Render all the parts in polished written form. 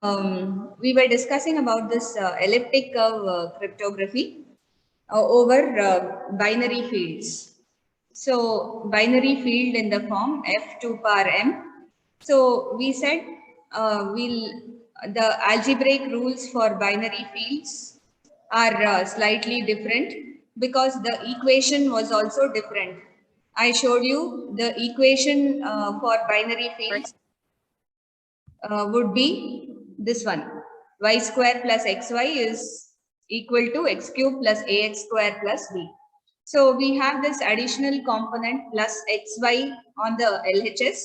We were discussing about this elliptic curve cryptography over binary fields. So binary field in the form f2 power m. So we said the algebraic rules for binary fields are slightly different because the equation was also different. I showed you the equation for binary fields would be this one. Y square plus xy is equal to x cube plus ax square plus b. So we have this additional component plus xy on the LHS.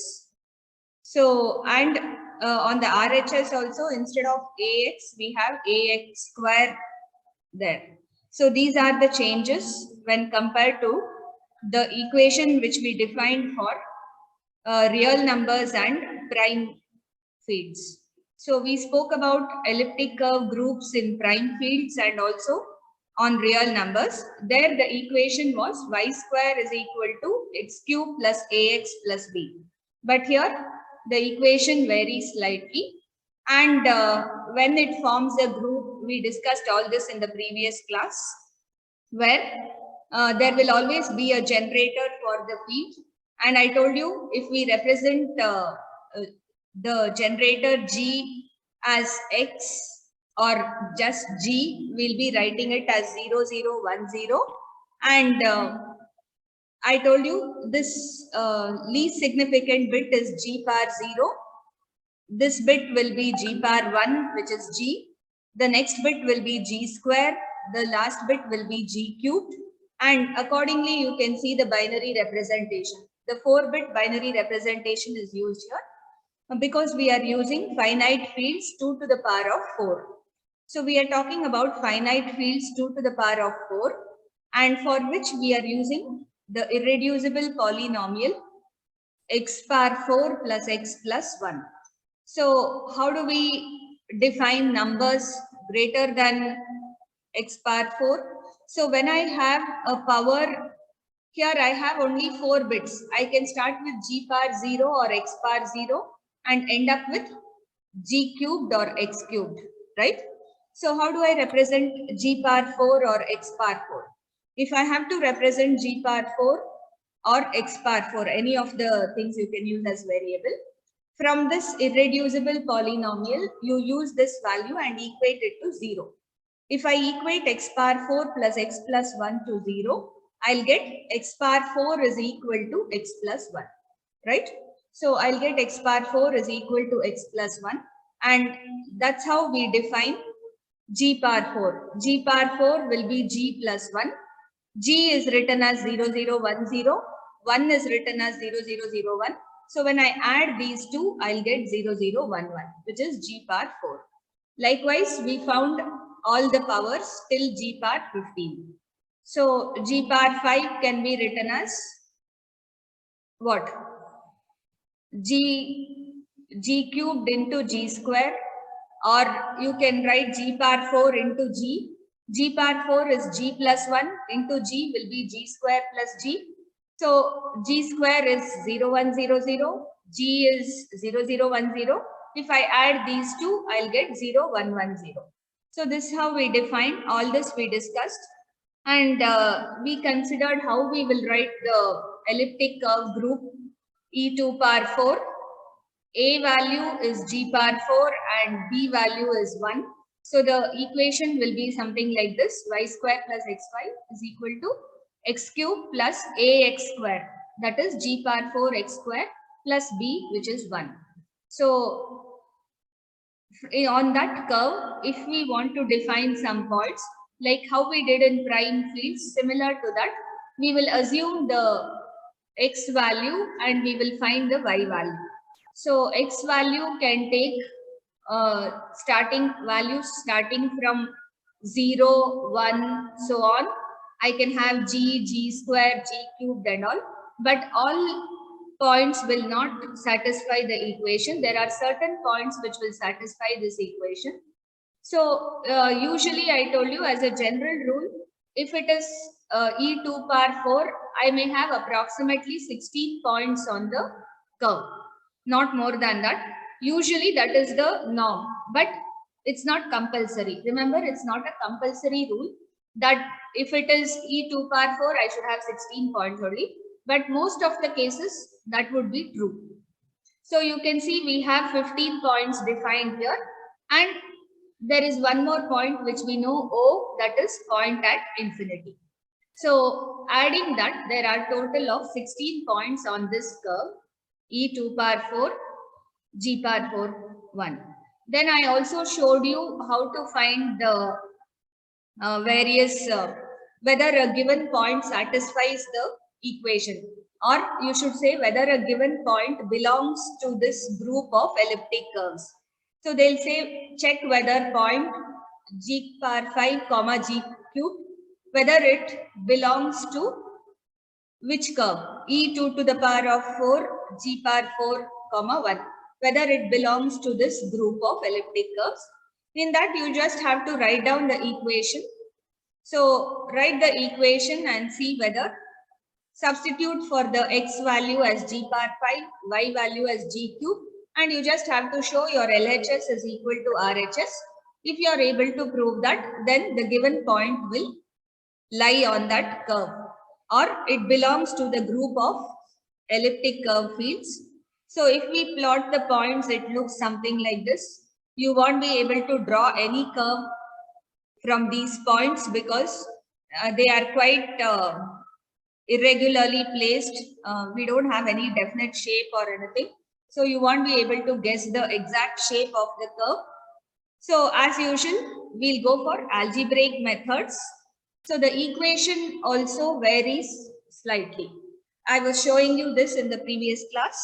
So and on the RHS also, instead of ax we have ax square there. So these are the changes when compared to the equation which we defined for real numbers and prime fields. So we spoke about elliptic curve groups in prime fields and also on real numbers. There the equation was y square is equal to x cube plus ax plus b. But here the equation varies slightly, and when it forms a group, we discussed all this in the previous class, where there will always be a generator for the field. And I told you, if we represent the generator G as X or just G, we'll be writing it as 0, 0, 1, 0. And I told you this least significant bit is G power 0. This bit will be G power 1, which is G. The next bit will be G square. The last bit will be G cubed. And accordingly, you can see the binary representation. The 4-bit binary representation is used here because we are using finite fields 2 to the power of 4. So we are talking about finite fields 2 to the power of 4, and for which we are using the irreducible polynomial x power 4 plus x plus 1. So how do we define numbers greater than x power 4? So when I have a power, here I have only 4 bits. I can start with g power 0 or x power 0 and end up with g cubed or x cubed, right? So how do I represent g power 4 or x power 4? If I have to represent g power 4 or x power 4, any of the things you can use as variable, from this irreducible polynomial, you use this value and equate it to 0. If I equate x power 4 plus x plus 1 to 0, I'll get x power 4 is equal to x plus 1, right? So I'll get x power 4 is equal to x plus 1, and that's how we define g power 4. G power 4 will be g plus 1. G is written as 0, 0, 1, 0. 1 is written as 0, 0, 0, 1. So when I add these two, I'll get 0, 0, 1, 1, which is g power 4. Likewise, we found all the powers till g power 15. So g power 5 can be written as what? G cubed into g square, or you can write g power 4 into g. G power 4 is g plus 1 into g will be g square plus g. So g square is 0, 1, 0, 0. G is 0, 0, 1, 0. If I add these two, I'll get 0, 1, 1, 0. So this is how we define. All this we discussed. And we considered how we will write the elliptic curve group E2 power 4. A value is g power 4 and b value is 1. So the equation will be something like this: y square plus xy is equal to x cube plus ax square, that is g power 4 x square plus b, which is 1. So on that curve, if we want to define some points, like how we did in prime fields, similar to that, we will assume the x value and we will find the y value. So x value can take starting values starting from 0, 1, so on. I can have g square, g cubed and all, but all points will not satisfy the equation. There are certain points which will satisfy this equation. So usually I told you, as a general rule, if it is E2 power 4, I may have approximately 16 points on the curve, not more than that. Usually that is the norm, but it's not compulsory. Remember, it's not a compulsory rule that if it is E2 power 4, I should have 16 points only. But most of the cases that would be true. So you can see we have 15 points defined here, and there is one more point which we know O, that is point at infinity. So adding that, there are total of 16 points on this curve, E2 power 4, G power 4, 1. Then I also showed you how to find the various, whether a given point satisfies the equation, or you should say whether a given point belongs to this group of elliptic curves. So they'll say check whether point G power 5 comma G cube, whether it belongs to which curve, E2 to the power of 4, G power 4 comma 1, whether it belongs to this group of elliptic curves. In that you just have to write down the equation. So write the equation and see whether, substitute for the x value as G power 5, y value as G cube, and you just have to show your LHS is equal to RHS. If you are able to prove that, then the given point will lie on that curve, or it belongs to the group of elliptic curve fields. So if we plot the points, it looks something like this. You won't be able to draw any curve from these points because they are quite irregularly placed. We don't have any definite shape or anything. So you won't be able to guess the exact shape of the curve. So as usual, we'll go for algebraic methods. So the equation also varies slightly. I was showing you this in the previous class.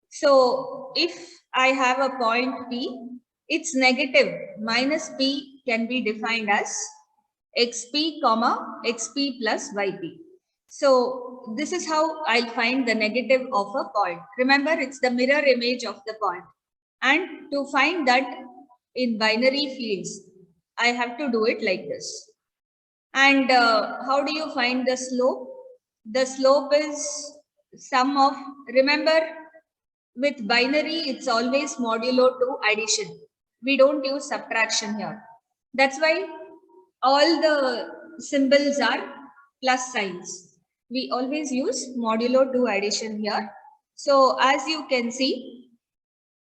So if I have a point P, its negative minus P can be defined as xp comma xp plus yp. So this is how I'll find the negative of a point. Remember, it's the mirror image of the point. And to find that in binary fields, I have to do it like this. And how do you find the slope? The slope is sum of, remember, with binary, it's always modulo 2 addition. We don't use subtraction here. That's why all the symbols are plus signs. We always use modulo 2 addition here. So as you can see,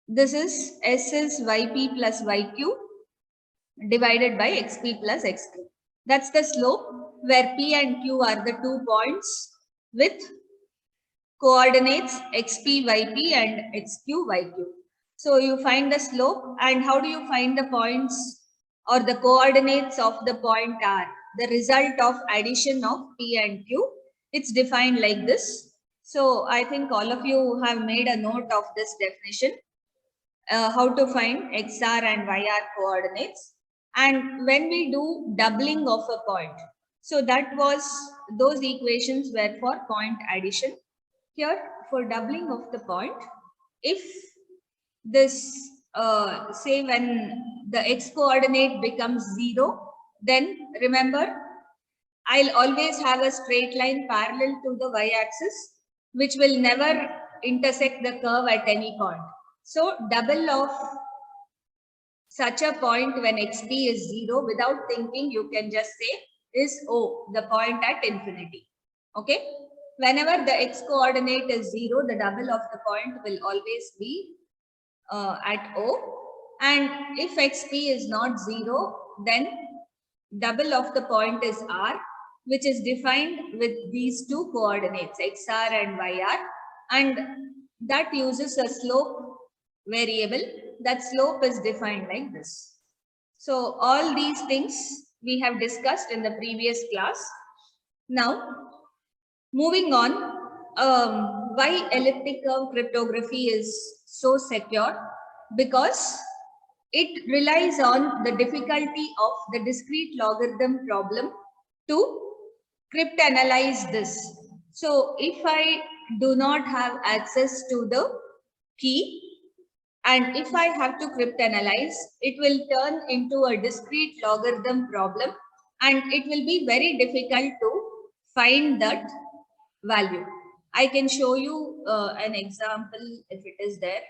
this is S is yp plus yq divided by xp plus xq. That's the slope where p and q are the 2 points with coordinates xp yp and xq yq. So you find the slope, and how do you find the points or the coordinates of the point are the result of addition of p and q. It's defined like this. So I think all of you have made a note of this definition. How to find xr and yr coordinates. And when we do doubling of a point, so that was, those equations were for point addition. Here for doubling of the point, if this say when the x coordinate becomes 0, then remember, I'll always have a straight line parallel to the y-axis, which will never intersect the curve at any point. So double of such a point when xp is 0, without thinking, you can just say is O, the point at infinity. Okay. Whenever the x coordinate is 0, the double of the point will always be at O. And if xp is not 0, then double of the point is R, which is defined with these two coordinates, xr and yr, and that uses a slope variable. That slope is defined like this. So all these things we have discussed in the previous class. Now, moving on, why elliptic curve cryptography is so secure? Because it relies on the difficulty of the discrete logarithm problem to cryptanalyze this. So if I do not have access to the key, and if I have to cryptanalyze, it will turn into a discrete logarithm problem, and it will be very difficult to find that value. I can show you an example if it is there.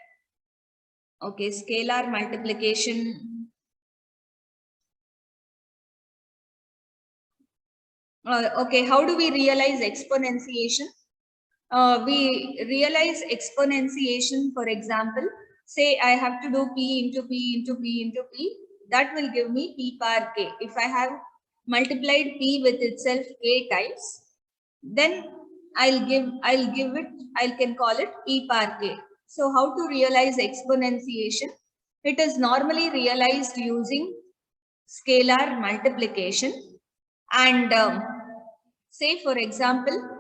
Okay, scalar multiplication. Okay, how do we realize exponentiation? We realize exponentiation, for example, say I have to do p into p into p into p, that will give me p power k. If I have multiplied p with itself k times, then I can call it p power k. So how to realize exponentiation? It is normally realized using scalar multiplication and say for example,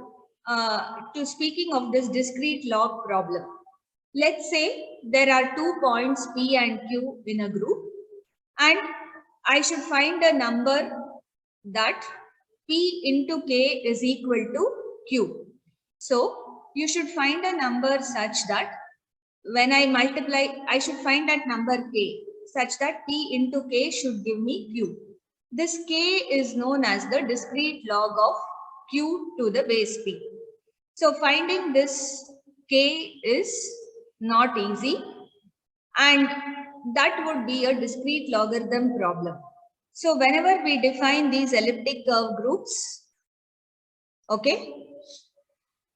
to speaking of this discrete log problem, let's say there are 2 points P and Q in a group and I should find a number that P into K is equal to Q. So you should find a number such that when I multiply, I should find that number K such that P into K should give me Q. This K is known as the discrete log of Q to the base P. So finding this K is not easy and that would be a discrete logarithm problem. So whenever we define these elliptic curve groups, okay,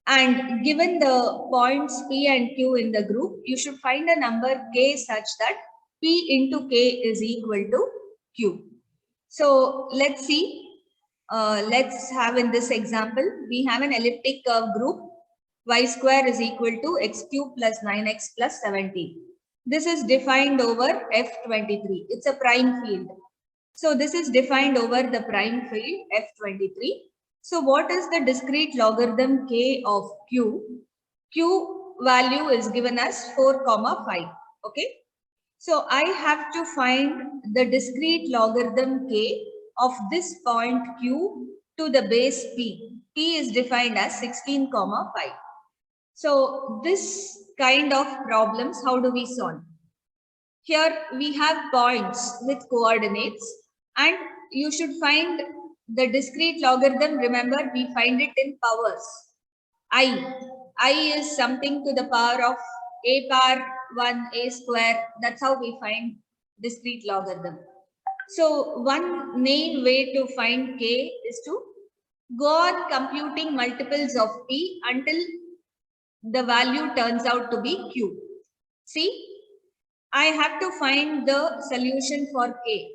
and given the points P and Q in the group, you should find a number K such that P into K is equal to Q. So let's see. Let's have in this example, we have an elliptic curve group. Y square is equal to x cube plus 9x plus 17. This is defined over F23. It's a prime field. So this is defined over the prime field F23. So what is the discrete logarithm k of q? Q value is given as 4, 5. Okay. So I have to find the discrete logarithm k of this point q to the base p. P is defined as 16, 5. So this kind of problems, how do we solve? Here we have points with coordinates and you should find the discrete logarithm. Remember, we find it in powers. I is something to the power of a power 1 a square. That's how we find discrete logarithm. So one main way to find k is to go on computing multiples of p until the value turns out to be q. See, I have to find the solution for k.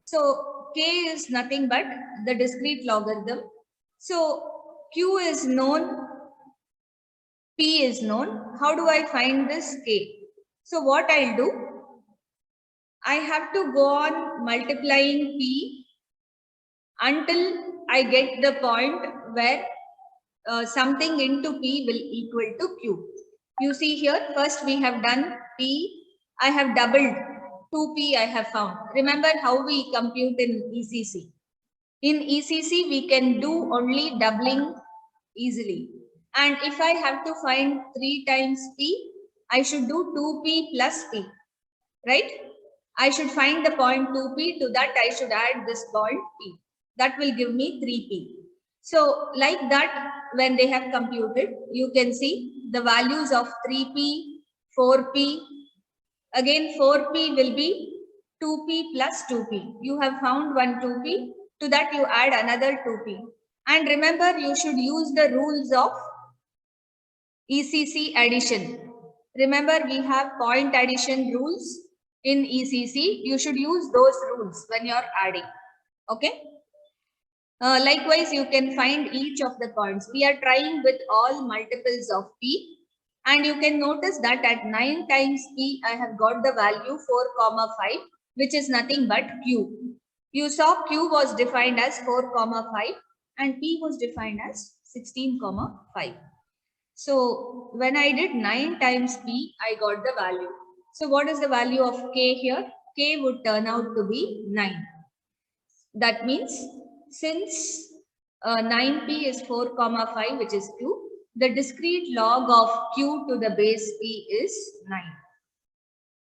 So k is nothing but the discrete logarithm. So q is known, p is known. How do I find this k? So what I'll do, I have to go on multiplying p until I get the point where something into p will equal to q. You see here, first we have done p, I have doubled 2p I have found. Remember how we compute in ECC. In ECC, we can do only doubling easily. And if I have to find 3 times p, I should do 2p plus p, right? I should find the point 2p, to that I should add this point p. That will give me 3p. So like that, when they have computed, you can see the values of 3p, 4p, again 4p will be 2p plus 2p. You have found one 2p, to that you add another 2p. And remember, you should use the rules of ECC addition. Remember, we have point addition rules in ECC. You should use those rules when you're adding. Okay. Likewise, you can find each of the points. We are trying with all multiples of p. And you can notice that at 9 times p, I have got the value 4, 5, which is nothing but q. You saw q was defined as 4, 5 and p was defined as 16, 5. So when I did 9 times p, I got the value. So what is the value of k here? K would turn out to be 9. That means since 9p is 4, 5, which is q, the discrete log of q to the base p is 9.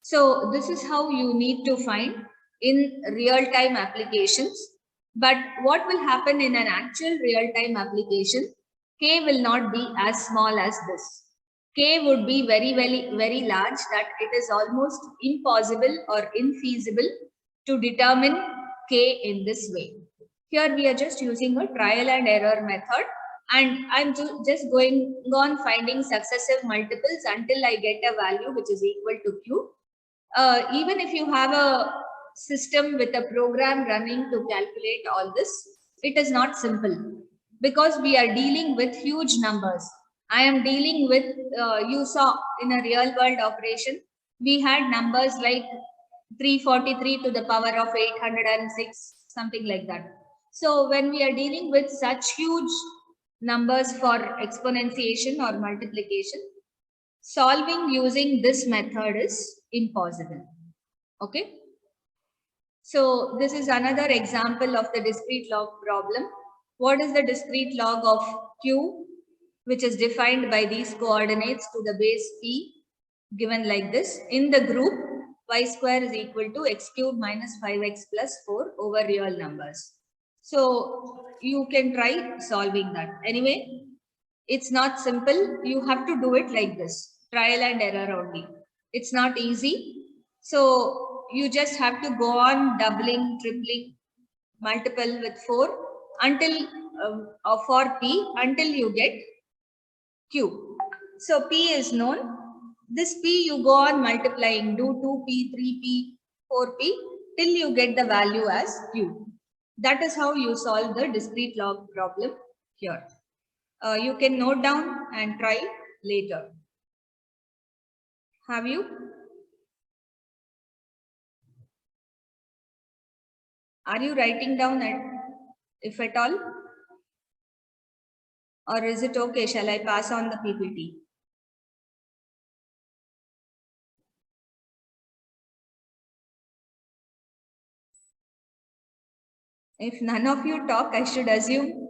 So this is how you need to find in real-time applications. But what will happen in an actual real-time application? K will not be as small as this. K would be very large that it is almost impossible or infeasible to determine K in this way. Here we are just using a trial and error method, and I'm just going on finding successive multiples until I get a value which is equal to Q. Even if you have a system with a program running to calculate all this, it is not simple because we are dealing with huge numbers. I am dealing with, you saw in a real world operation, we had numbers like 343 to the power of 806, something like that. So when we are dealing with such huge numbers for exponentiation or multiplication, solving using this method is impossible. Okay. So this is another example of the discrete log problem. What is the discrete log of Q, which is defined by these coordinates to the base P, given like this? In the group, y square is equal to x cube minus 5x plus 4 over real numbers. So you can try solving that. Anyway, it's not simple. You have to do it like this, trial and error only. It's not easy. So you just have to go on doubling, tripling, multiple with 4 until for P until you get Q. So P is known. This P you go on multiplying, do 2P, 3P, 4P till you get the value as Q. That is how you solve the discrete log problem here. You can note down and try later. Have you? Are you writing down it, if at all? Or is it okay? Shall I pass on the PPT? If none of you talk, I should assume.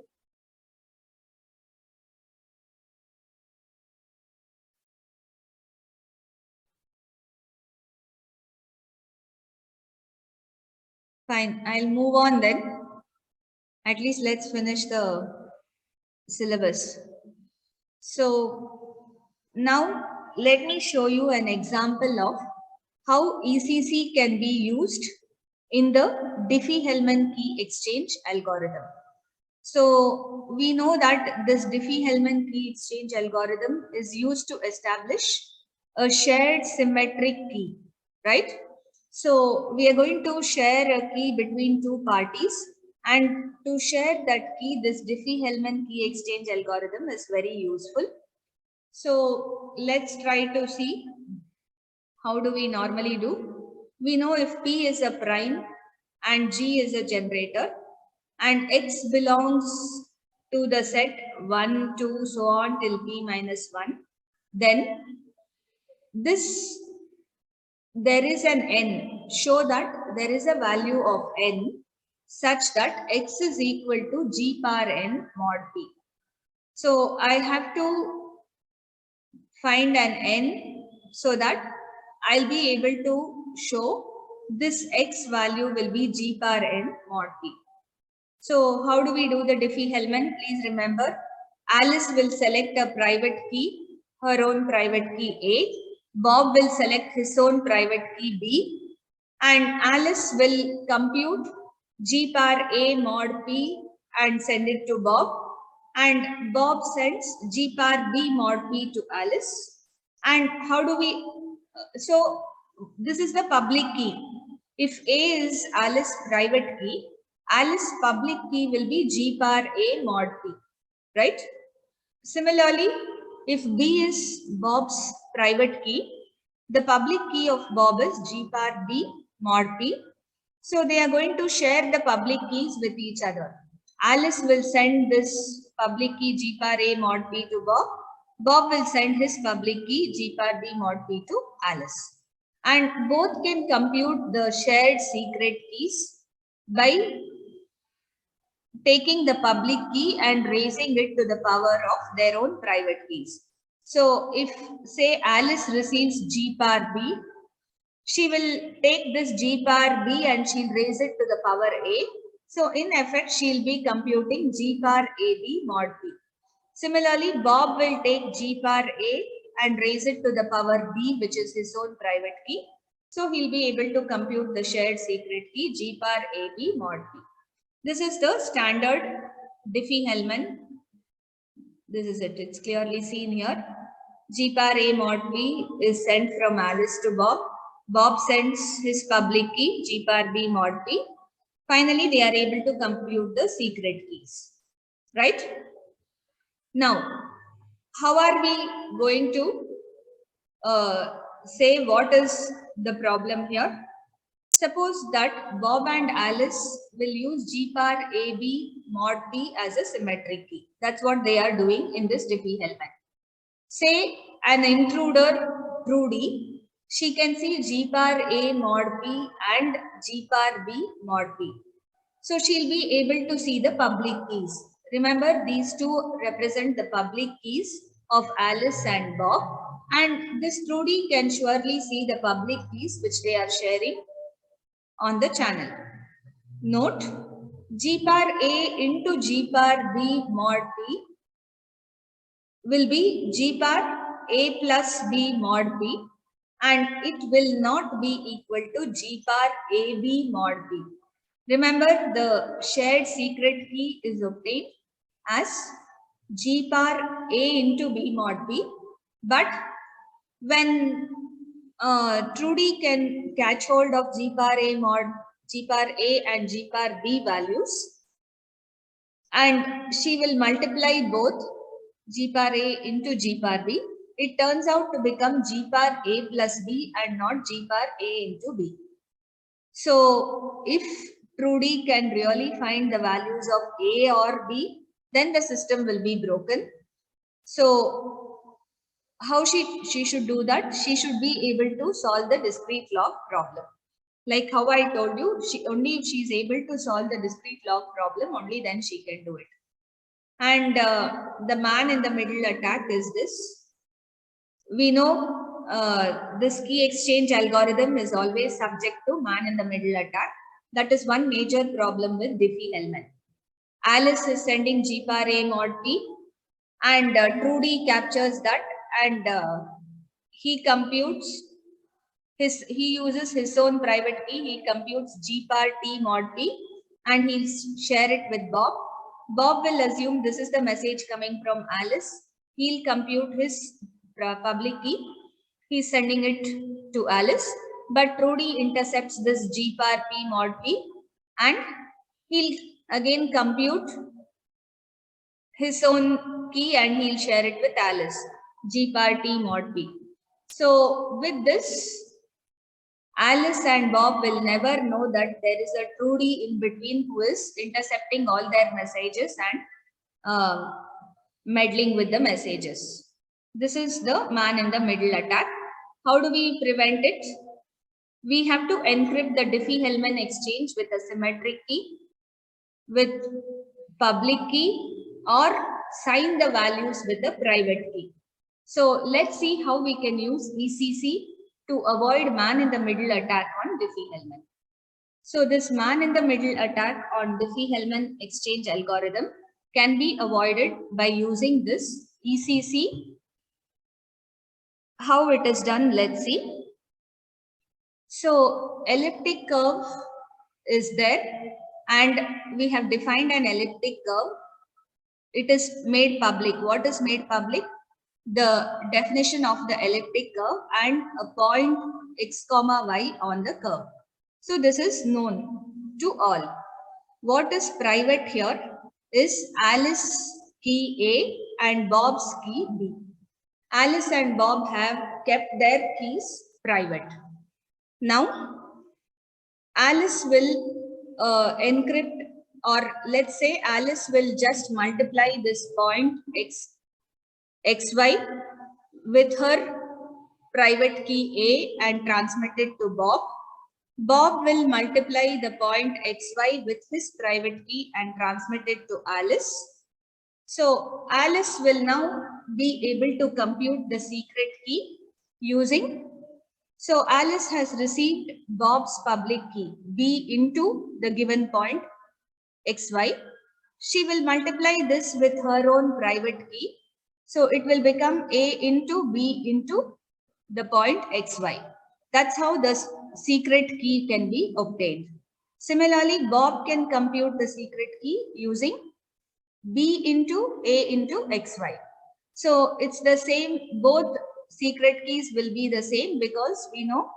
Fine, I'll move on then. At least let's finish the syllabus. So now let me show you an example of how ECC can be used in the Diffie-Hellman key exchange algorithm. So we know that this Diffie-Hellman key exchange algorithm is used to establish a shared symmetric key, right? So we are going to share a key between two parties, and to share that key, this Diffie-Hellman key exchange algorithm is very useful. So let's try to see how do we normally do. We know if P is a prime and G is a generator and X belongs to the set 1, 2, so on till P minus 1, then this there is an n. Show that there is a value of n such that X is equal to G power n mod P. So I have to find an n so that I'll be able to show this X value will be G power n mod P. So how do we do the Diffie-Hellman? Please remember, Alice will select a private key, her own private key A. Bob will select his own private key B. And Alice will compute G power A mod P and send it to Bob. And Bob sends G power B mod P to Alice. And how do we, so this is the public key. If A is Alice's private key, Alice's public key will be G power A mod P, right? Similarly, if B is Bob's private key, the public key of Bob is G power B mod P. So they are going to share the public keys with each other. Alice will send this public key G power A mod P to Bob. Bob will send his public key G power B mod P to Alice. And both can compute the shared secret keys by taking the public key and raising it to the power of their own private keys. So if say Alice receives G power B, she will take this G power B and she'll raise it to the power A. So in effect, she'll be computing G power AB mod B. Similarly, Bob will take G power A and raise it to the power b, which is his own private key. So he'll be able to compute the shared secret key G bar AB mod b. This is the standard Diffie-Hellman. This is it. It's clearly seen here. G bar A mod B is sent from Alice to Bob. Bob sends his public key G bar B mod B. Finally, they are able to compute the secret keys. Right? Now, how are we going to say what is the problem here? Suppose that Bob and Alice will use G bar AB mod B as a symmetric key. That's what they are doing in this Diffie-Hellman. Say an intruder, Trudy, she can see G bar A mod B and G bar B mod B. So she'll be able to see the public keys. Remember, these two represent the public keys of Alice and Bob. And this Trudy can surely see the public keys which they are sharing on the channel. Note, G bar A into G bar B mod B will be G bar A plus B mod B, and it will not be equal to G bar AB mod B. Remember, the shared secret key is obtained as G bar A into B mod B, but when Trudy can catch hold of G bar A and G bar B values, and she will multiply both G bar A into G bar B. It turns out to become G bar A plus B and not G bar A into B. So if Trudy can really find the values of A or B, then the system will be broken. So how she should do that? She should be able to solve the discrete log problem. Like how I told you, only if she is able to solve the discrete log problem, only then she can do it. And the man in the middle attack is this. We know this key exchange algorithm is always subject to man in the middle attack. That is one major problem with Diffie-Hellman. Alice is sending G bar A mod B, and Trudy captures that, and he uses his own private key. He computes G bar T mod B, and he'll share it with Bob. Bob will assume this is the message coming from Alice. He'll compute his public key. He's sending it to Alice, but Trudy intercepts this G bar P mod P, and he'll again compute his own key and he'll share it with Alice, G bar T mod P. So with this, Alice and Bob will never know that there is a Trudy in between who is intercepting all their messages and meddling with the messages. This is the man in the middle attack. How do we prevent it? We have to encrypt the Diffie-Hellman exchange with a symmetric key, with public key, or sign the values with a private key. So let's see how we can use ECC to avoid man in the middle attack on Diffie-Hellman. So this man in the middle attack on Diffie-Hellman exchange algorithm can be avoided by using this ECC. How it is done, let's see. So elliptic curve is there, and we have defined an elliptic curve. It is made public. What is made public? The definition of the elliptic curve and a point x comma y on the curve. So this is known to all. What is private here is Alice key A and Bob's key B. Alice and Bob have kept their keys private. Now, Alice will encrypt, or let's say Alice will just multiply this point xy with her private key A and transmit it to Bob. Bob will multiply the point xy with his private key and transmit it to Alice. So Alice will now be able to compute the secret key using. So Alice has received Bob's public key B into the given point xy. She will multiply this with her own private key So it will become A into B into the point XY. That's how the secret key can be obtained. Similarly, Bob can compute the secret key using B into A into XY. So it's the same, both secret keys will be the same because we know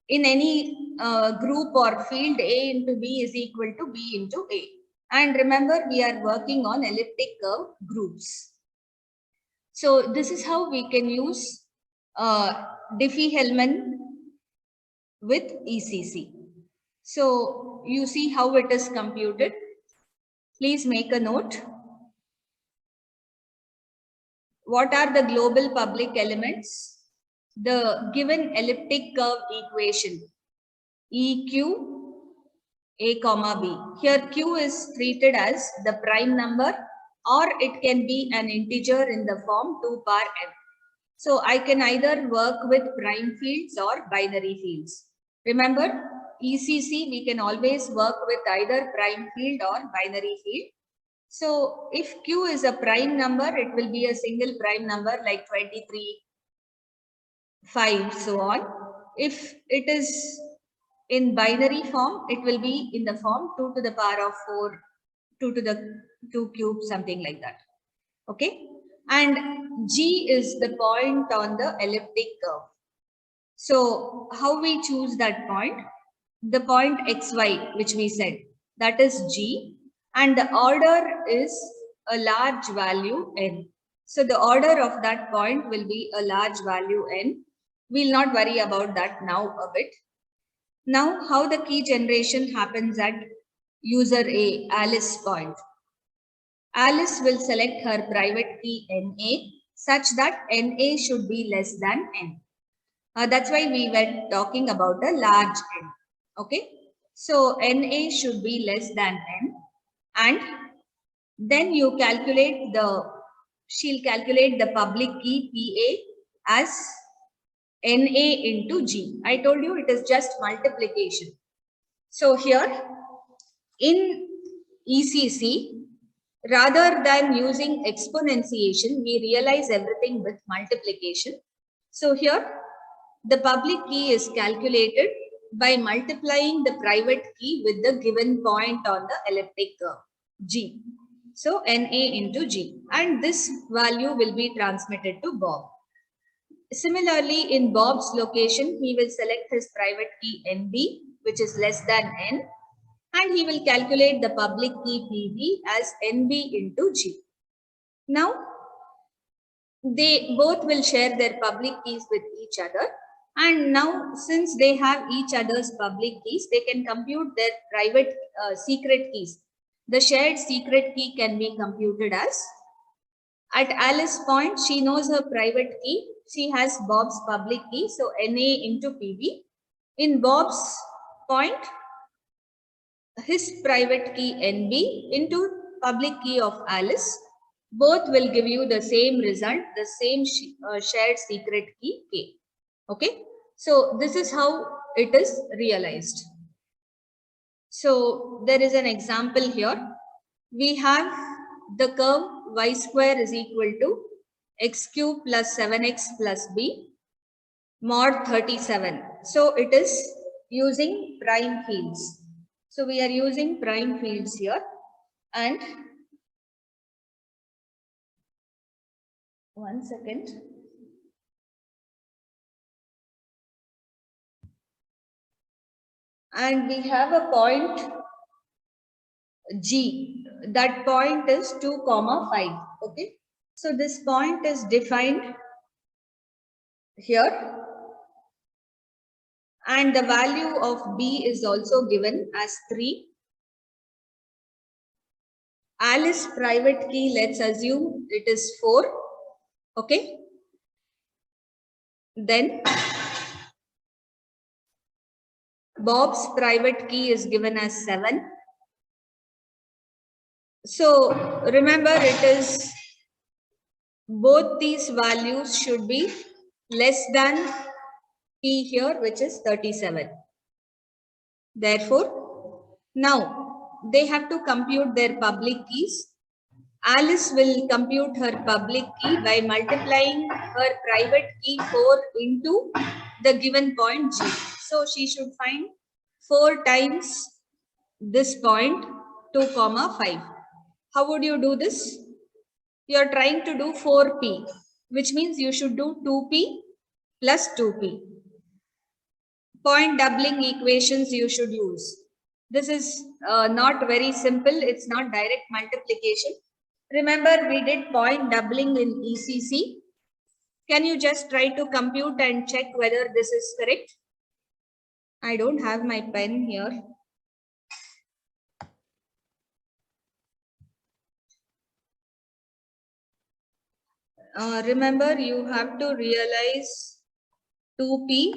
in any group or field A into B is equal to B into A. And remember, we are working on elliptic curve groups. So this is how we can use Diffie-Hellman with ECC. So you see how it is computed. Please make a note. What are the global public elements? The given elliptic curve equation, EQ A comma B. Here Q is treated as the prime number, or it can be an integer in the form 2 power n. So I can either work with prime fields or binary fields. Remember, ECC we can always work with either prime field or binary field. So if Q is a prime number, it will be a single prime number like 23, 5, so on. If it is in binary form, it will be in the form 2 to the power of 4, 2 to the 2 cube, something like that. Okay. And G is the point on the elliptic curve. So how we choose that point? The point XY, which we said, that is G, and the order is a large value n. So the order of that point will be a large value n. We'll not worry about that now a bit. Now, how the key generation happens at user A, Alice point. Alice will select her private key NA such that NA should be less than N. That's why we were talking about a large N. Okay. So NA should be less than N, and then you calculate she'll calculate the public key PA as NA into G. I told you it is just multiplication. So here in ECC, rather than using exponentiation, we realize everything with multiplication. So here the public key is calculated by multiplying the private key with the given point on the elliptic curve, G. So NA into G, and this value will be transmitted to Bob. Similarly, in Bob's location, he will select his private key NB, which is less than N, and he will calculate the public key PB as NB into G. Now, they both will share their public keys with each other, and now since they have each other's public keys, they can compute their private secret keys. The shared secret key can be computed as, at Alice point, she knows her private key. She has Bob's public key, so NA into PB. In Bob's point, his private key NB into public key of Alice. Both will give you the same result, the same shared secret key K. Okay. So this is how it is realized. So there is an example here. We have the curve y square is equal to x cube plus 7x plus b mod 37. So it is using prime fields. So we are using prime fields here, and one second. And we have a point G. That point is 2, 5. Okay. So this point is defined here, and the value of B is also given as 3. Alice private key, let's assume it is 4. Okay. Then Bob's private key is given as 7. So remember, it is both these values should be less than P here, which is 37. Therefore, now they have to compute their public keys. Alice will compute her public key by multiplying her private key 4 into the given point G. So she should find 4 times this point 2, 5. How would you do this? You are trying to do 4p, which means you should do 2p plus 2p. Point doubling equations you should use. This is not very simple. It's not direct multiplication. Remember, we did point doubling in ECC. Can you just try to compute and check whether this is correct? I don't have my pen here. Remember, you have to realize 2p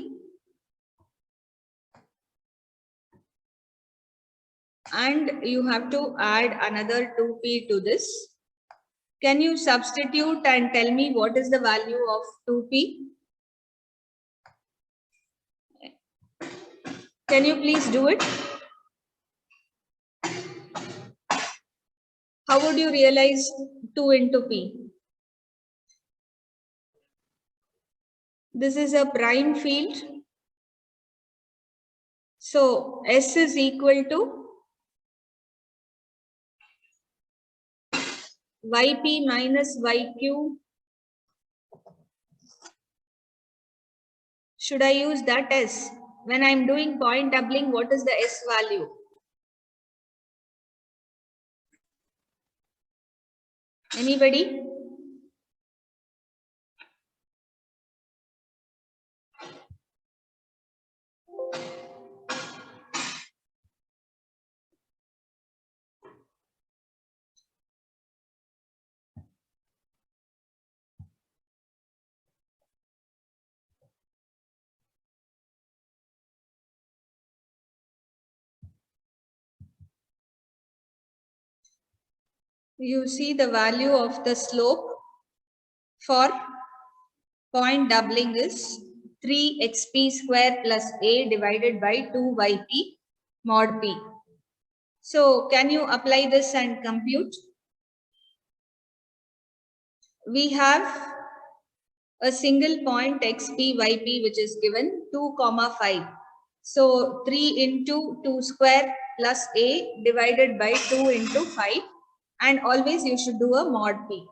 and you have to add another 2p to this. Can you substitute and tell me what is the value of 2p? Can you please do it? How would you realize 2 into p? This is a prime field. So S is equal to yp minus yq. Should I use that S? When I am doing point doubling, what is the S value? Anybody? You see the value of the slope for point doubling is 3xp square plus a divided by 2yp mod p. So can you apply this and compute? We have a single point xp yp which is given 2, 5. So 3 into 2 square plus a divided by 2 into 5, and always you should do a mod p.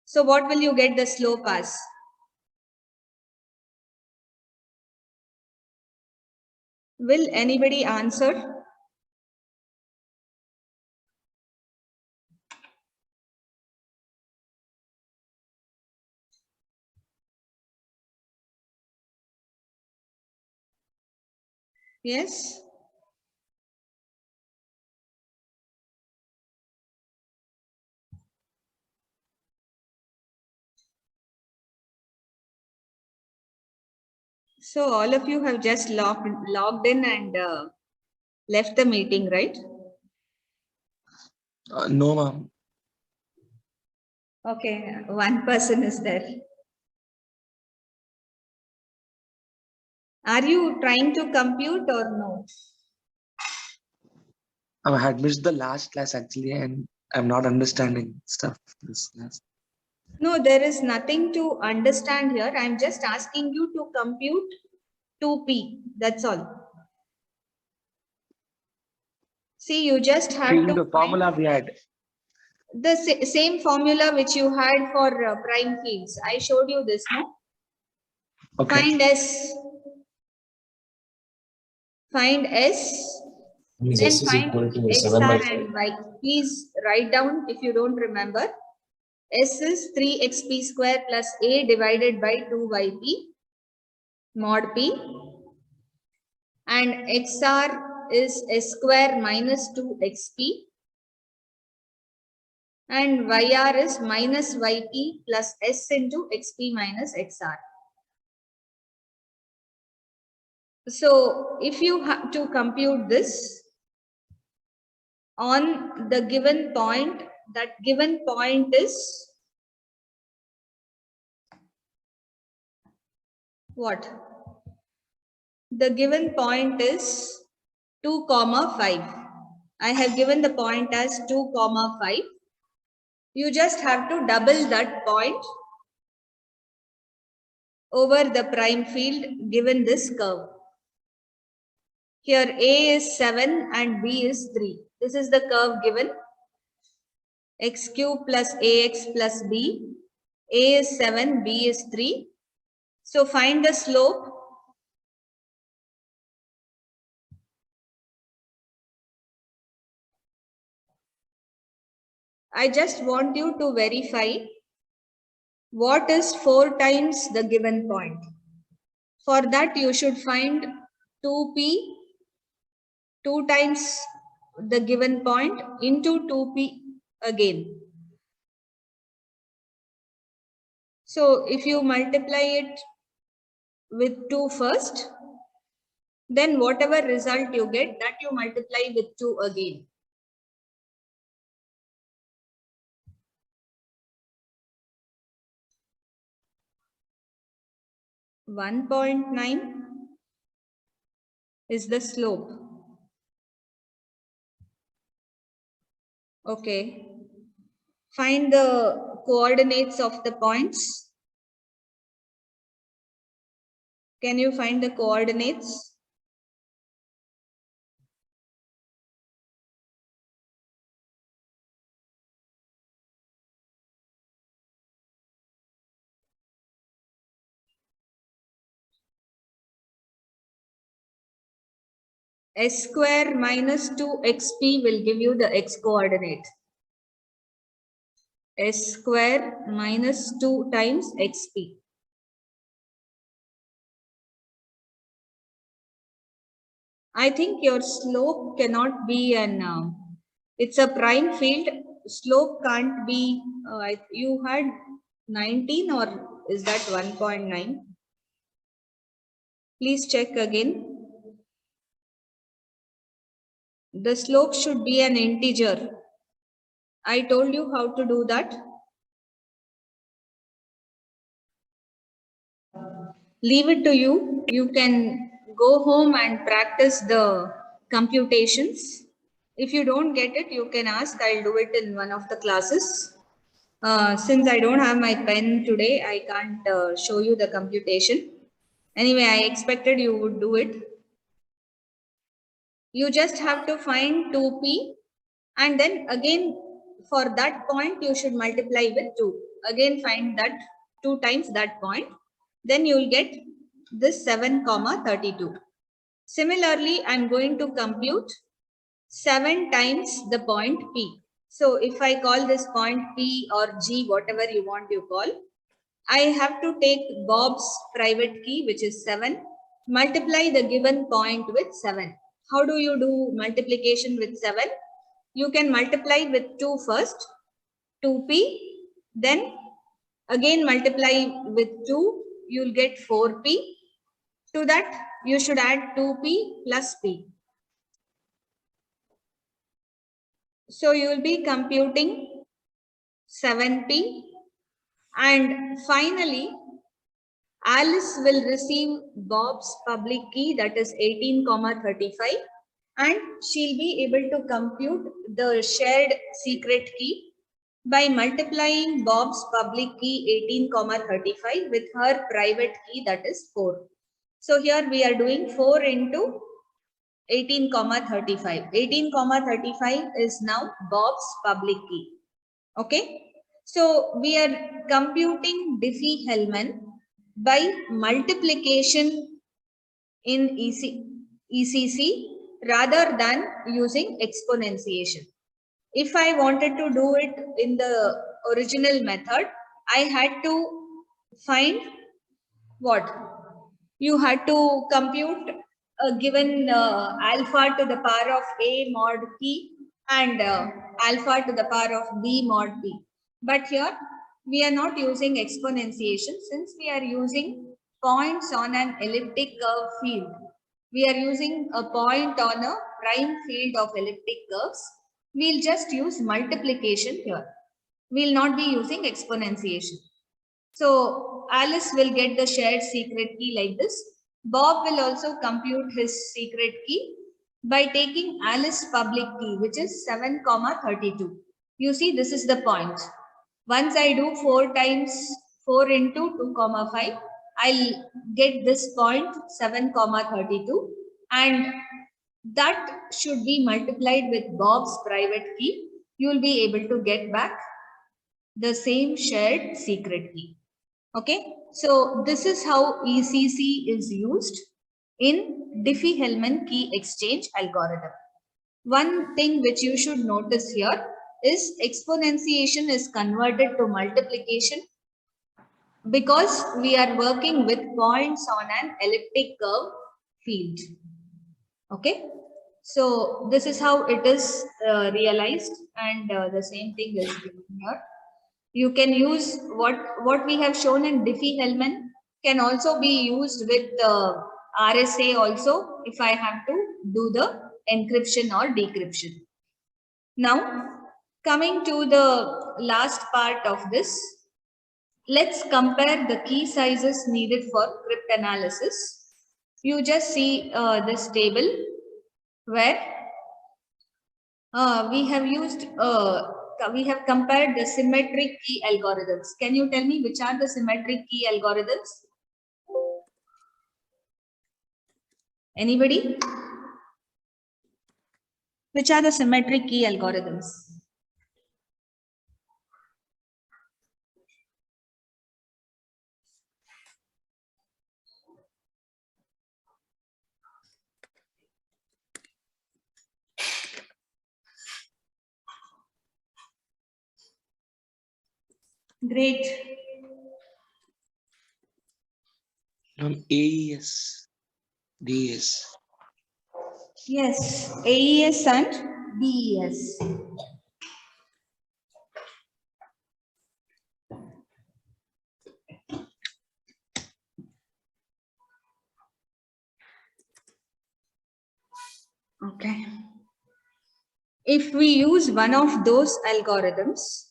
So what will you get the slope as? Will anybody answer? Yes? So all of you have just logged in and left the meeting, right? No, ma'am. Okay, one person is there. Are you trying to compute or no? I had missed the last class actually, and I'm not understanding stuff this class. No, there is nothing to understand here. I'm just asking you to compute 2p. That's all. See, you just have See, to the formula we had. The same formula which you had for prime fields. I showed you this, no? Okay. Find S. Find S. Then S is find equal to X 7 by R 5. and Y. Please write down if you don't remember. S is 3xp square plus a divided by 2yp mod p. And XR is S square minus 2xp. And YR is minus yp plus S into xp minus XR. So if you have to compute this on the given point, that given point is what? The given point is 2, 5. I have given the point as 2, 5. You just have to double that point over the prime field given this curve. Here A is 7 and B is 3. This is the curve given. X cube plus AX plus B. A is 7, B is 3. So find the slope. I just want you to verify what is 4 times the given point. For that you should find 2p, 2 times the given point into 2p again. So if you multiply it with 2 first, then whatever result you get, that you multiply with 2 again. .9 is the slope. Okay. Find the coordinates of the points. Can you find the coordinates? S square minus 2xp will give you the x coordinate. S square minus 2 times xp. I think your slope cannot be an, it's a prime field. Slope can't be, you had 19 or is that 1.9? Please check again. The slope should be an integer. I told you how to do that. Leave it to you. You can go home and practice the computations. If you don't get it, you can ask. I'll do it in one of the classes. Since I don't have my pen today, I can't show you the computation. Anyway, I expected you would do it. You just have to find 2p, and then again for that point you should multiply with 2. Again find that 2 times that point. Then you will get this 7,32. Similarly, I am going to compute 7 times the point P. So if I call this point P or G, whatever you want you call, I have to take Bob's private key, which is 7, multiply the given point with 7. How do you do multiplication with 7? You can multiply with 2 first, 2p, then again multiply with 2, you'll get 4p. To that, you should add 2p plus p. So you will be computing 7p, and finally Alice will receive Bob's public key, that is 18,35, and she'll be able to compute the shared secret key by multiplying Bob's public key 18,35 with her private key, that is 4. So here we are doing 4 into 18,35. 18,35 is now Bob's public key. Okay. So we are computing Diffie-Hellman by multiplication in ECC rather than using exponentiation. If I wanted to do it in the original method, I had to find what? You had to compute a given alpha to the power of A mod P and alpha to the power of B mod P. But here we are not using exponentiation since we are using points on an elliptic curve field. We are using a point on a prime field of elliptic curves. We'll just use multiplication here. We'll not be using exponentiation. So Alice will get the shared secret key like this. Bob will also compute his secret key by taking Alice's public key, which is 7,32. You see, this is the point. Once I do 4 times 4 into 2 comma 5, I'll get this point 7 comma 32, and that should be multiplied with Bob's private key. You will be able to get back the same shared secret key. Okay, so this is how ECC is used in Diffie-Hellman key exchange algorithm. One thing which you should notice here is exponentiation is converted to multiplication because we are working with points on an elliptic curve field. Okay, so this is how it is realized, and the same thing is given here. You can use what we have shown in Diffie-Hellman can also be used with RSA also if I have to do the encryption or decryption. Now, coming to the last part of this, let's compare the key sizes needed for cryptanalysis. You just see this table where we have compared the symmetric key algorithms. Can you tell me which are the symmetric key algorithms? Anybody? Which are the symmetric key algorithms? Great. AES, DES. Yes, AES and DES. Okay. If we use one of those algorithms,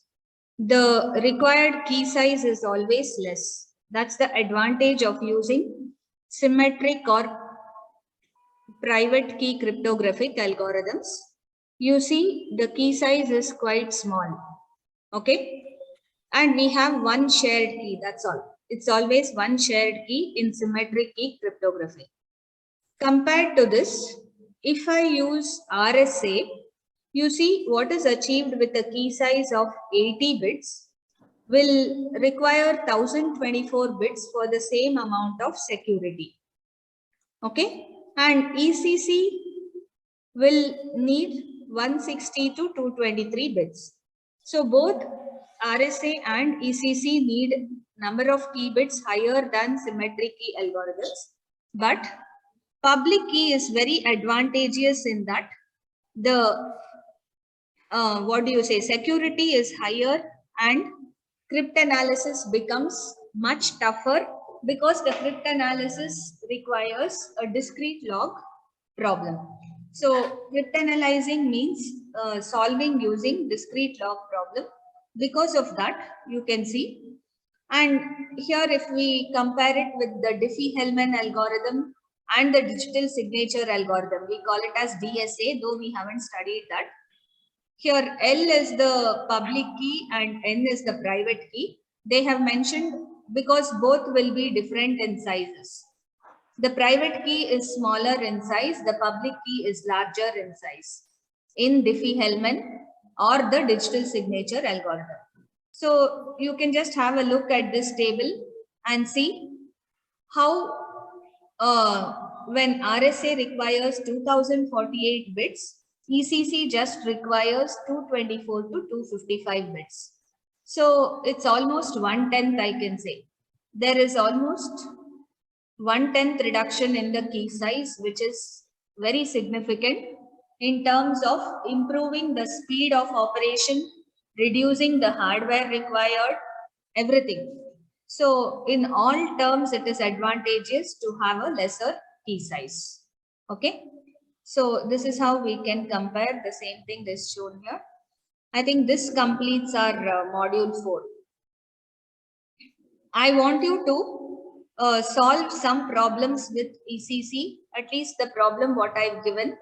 the required key size is always less. That's the advantage of using symmetric or private key cryptographic algorithms. You see the key size is quite small. Okay. And we have one shared key. That's all. It's always one shared key in symmetric key cryptography. Compared to this, if I use RSA, you see what is achieved with a key size of 80 bits will require 1024 bits for the same amount of security. Okay, and ECC will need 160 to 223 bits. So both RSA and ECC need number of key bits higher than symmetric key algorithms, but public key is very advantageous in that the security is higher and cryptanalysis becomes much tougher because the cryptanalysis requires a discrete log problem. So cryptanalyzing means solving using discrete log problem. Because of that, you can see. And here if we compare it with the Diffie-Hellman algorithm and the digital signature algorithm, we call it as DSA, though we haven't studied that. Here L is the public key and N is the private key. They have mentioned because both will be different in sizes. The private key is smaller in size, the public key is larger in size in Diffie-Hellman or the digital signature algorithm. So you can just have a look at this table and see how when RSA requires 2048 bits, ECC just requires 224 to 255 bits. So it's almost 1/10, I can say. There is almost 1/10 reduction in the key size, which is very significant in terms of improving the speed of operation, reducing the hardware required, everything. So in all terms, it is advantageous to have a lesser key size. Okay. So this is how we can compare the same thing is shown here. I think this completes our module 4. I want you to solve some problems with ECC, at least the problem what I've given.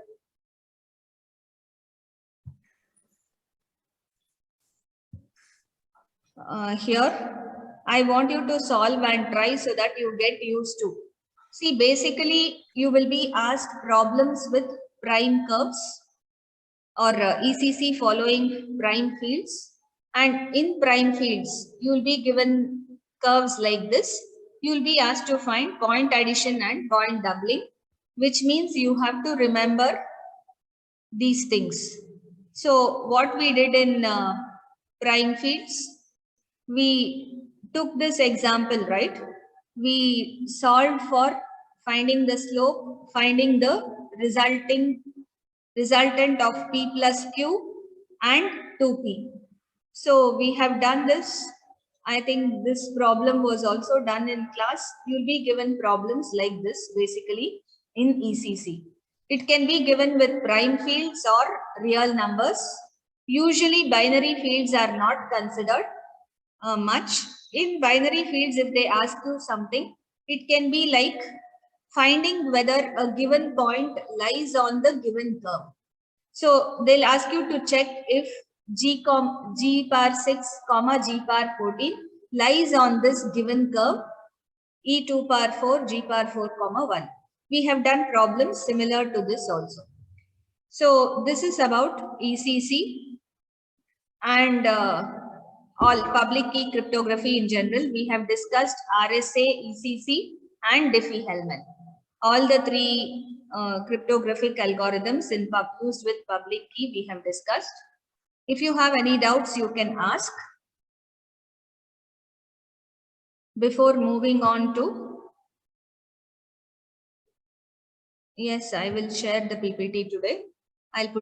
here. I want you to solve and try so that you get used to. See, basically, you will be asked problems with prime curves or ECC following prime fields. And in prime fields, you will be given curves like this. You will be asked to find point addition and point doubling, which means you have to remember these things. So what we did in prime fields, we took this example, right? We solved for finding the slope, finding the resultant of p plus q and 2p. So we have done this. I think this problem was also done in class. You'll be given problems like this basically in ECC. It can be given with prime fields or real numbers. Usually binary fields are not considered much. In binary fields, if they ask you something, it can be like finding whether a given point lies on the given curve. So they'll ask you to check if g power 6 comma g power 14 lies on this given curve e2 power 4 g power 4 comma 1. We have done problems similar to this also. So this is about ECC and all public key cryptography in general. We have discussed RSA, ECC and Diffie-Hellman. All the three cryptographic algorithms used with public key we have discussed. If you have any doubts, you can ask. Before moving on to, yes, I will share the PPT today. I'll put